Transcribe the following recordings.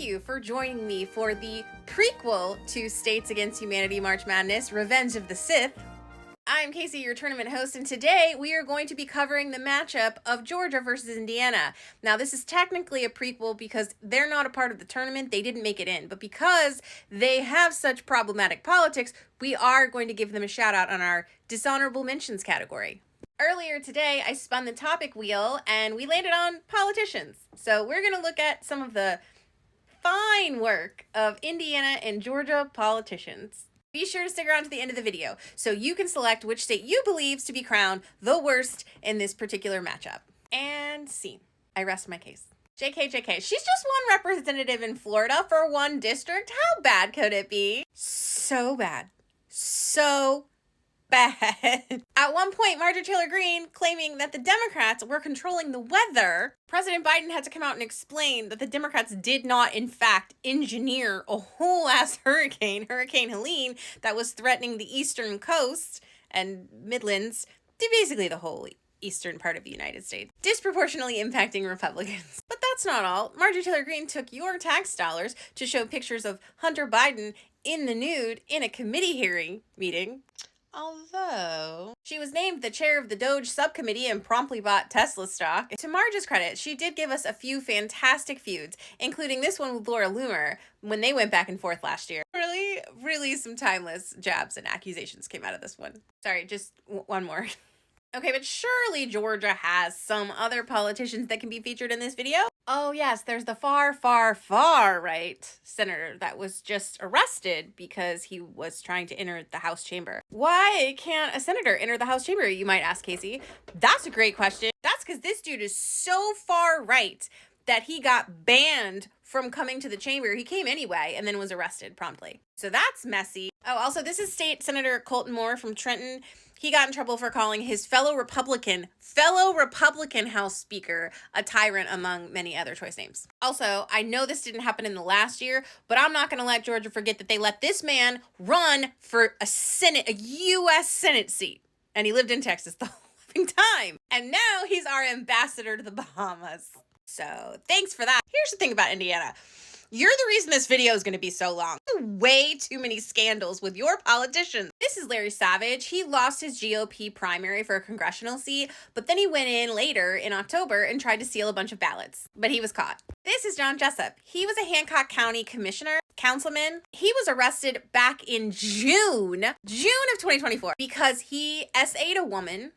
you for joining me for the prequel to States Against Humanity March Madness, Revenge of the Sith. I'm Casey, your tournament host, and today we are going to be covering the matchup of Georgia versus Indiana. Now, this is technically a prequel because they're not a part of the tournament. They didn't make it in. But because they have such problematic politics, we are going to give them a shout out on our dishonorable mentions category. Earlier today, I spun the topic wheel and we landed on politicians. So we're going to look at some of the fine work of Indiana and Georgia politicians. Be sure to stick around to the end of the video so you can select which state you believe to be crowned the worst in this particular matchup. And scene. I rest my case. JK. She's just one representative in Florida for one district. How bad could it be? So bad. So bad. At one point, Marjorie Taylor Greene claiming that the Democrats were controlling the weather. President Biden had to come out and explain that the Democrats did not, in fact, engineer a whole ass hurricane, Hurricane Helene, that was threatening the eastern coast and Midlands, basically the whole eastern part of the United States, disproportionately impacting Republicans. But that's not all. Marjorie Taylor Greene took your tax dollars to show pictures of Hunter Biden in the nude in a committee hearing meeting. Although she was named the chair of the Doge subcommittee and promptly bought Tesla stock. To Marge's credit, she did give us a few fantastic feuds, including this one with Laura Loomer when they went back and forth last year. Really some timeless jabs and accusations came out of this one. Sorry, just one more. Okay, but surely Georgia has some other politicians that can be featured in this video? Oh yes, there's the far right senator that was just arrested because he was trying to enter the House chamber. Why can't a senator enter the House chamber, you might ask, Casey? That's a great question. That's because this dude is so far right that he got banned from coming to the chamber. He came anyway and then was arrested promptly. So that's messy. Oh, also, this is State Senator Colton Moore from Trenton. He got in trouble for calling his fellow Republican House Speaker a tyrant, among many other choice names. Also, I know this didn't happen in the last year, but I'm not going to let Georgia forget that they let this man run for a U.S. Senate seat. And he lived in Texas the whole living time. And now he's our ambassador to the Bahamas. So thanks for that. Here's the thing about Indiana. You're the reason this video is going to be so long. Way too many scandals with your politicians. This is Larry Savage. He lost his GOP primary for a congressional seat, but then he went in later in October and tried to steal a bunch of ballots, but he was caught. This is John Jessup. He was a Hancock County councilman. He was arrested back in June of 2024 because he SA'd a woman,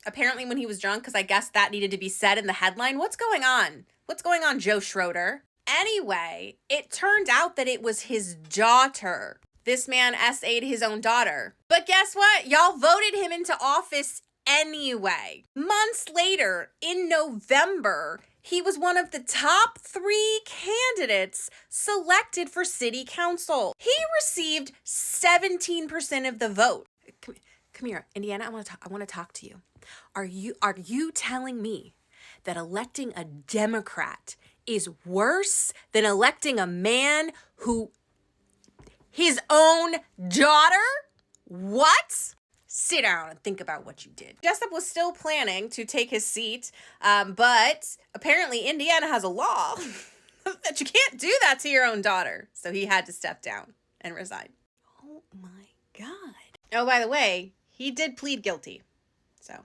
apparently when he was drunk, because I guess that needed to be said in the headline. What's going on? What's going on, Joe Schroeder? Anyway, it turned out that it was his daughter. This man SA'd his own daughter. But guess what? Y'all voted him into office anyway. Months later, in November, he was one of the top 3 candidates selected for city council. He received 17% of the vote. Come here, Indiana, I want to talk to you. Are you telling me that electing a Democrat is worse than electing a man who, his own daughter? What? Sit down and think about what you did. Jessup was still planning to take his seat, but apparently Indiana has a law that you can't do that to your own daughter. So he had to step down and resign. Oh my God. Oh, by the way, he did plead guilty. So.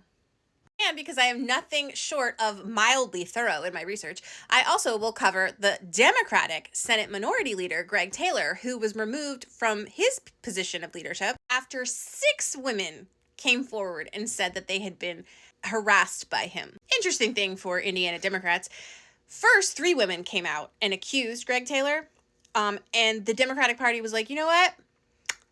And because I am nothing short of mildly thorough in my research, I also will cover the Democratic Senate Minority Leader, Greg Taylor, who was removed from his position of leadership after 6 women came forward and said that they had been harassed by him. Interesting thing for Indiana Democrats. First, 3 women came out and accused Greg Taylor, and the Democratic Party was like, you know what?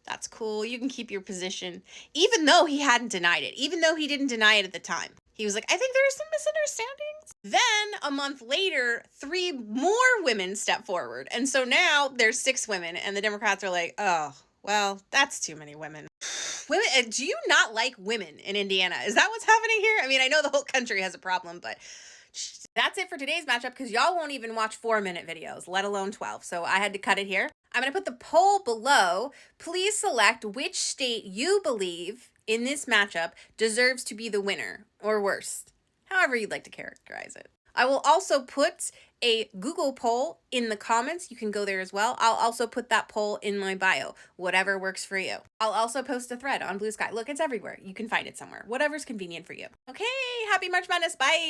That's cool. You can keep your position. Even though he hadn't denied it. Even though he didn't deny it at the time. He was like, I think there are some misunderstandings. Then a month later, 3 more women stepped forward. And so now there's 6 women. And the Democrats are like, oh, well, that's too many women. Women, do you not like women in Indiana? Is that what's happening here? I mean, I know the whole country has a problem, but that's it for today's matchup because y'all won't even watch 4-minute videos, let alone 12. So I had to cut it here. I'm going to put the poll below. Please select which state you believe in this matchup deserves to be the winner or worst, however you'd like to characterize it. I will also put a Google poll in the comments. You can go there as well. I'll also put that poll in my bio, whatever works for you. I'll also post a thread on Blue Sky. Look, it's everywhere. You can find it somewhere, whatever's convenient for you. Okay, happy March Madness. Bye.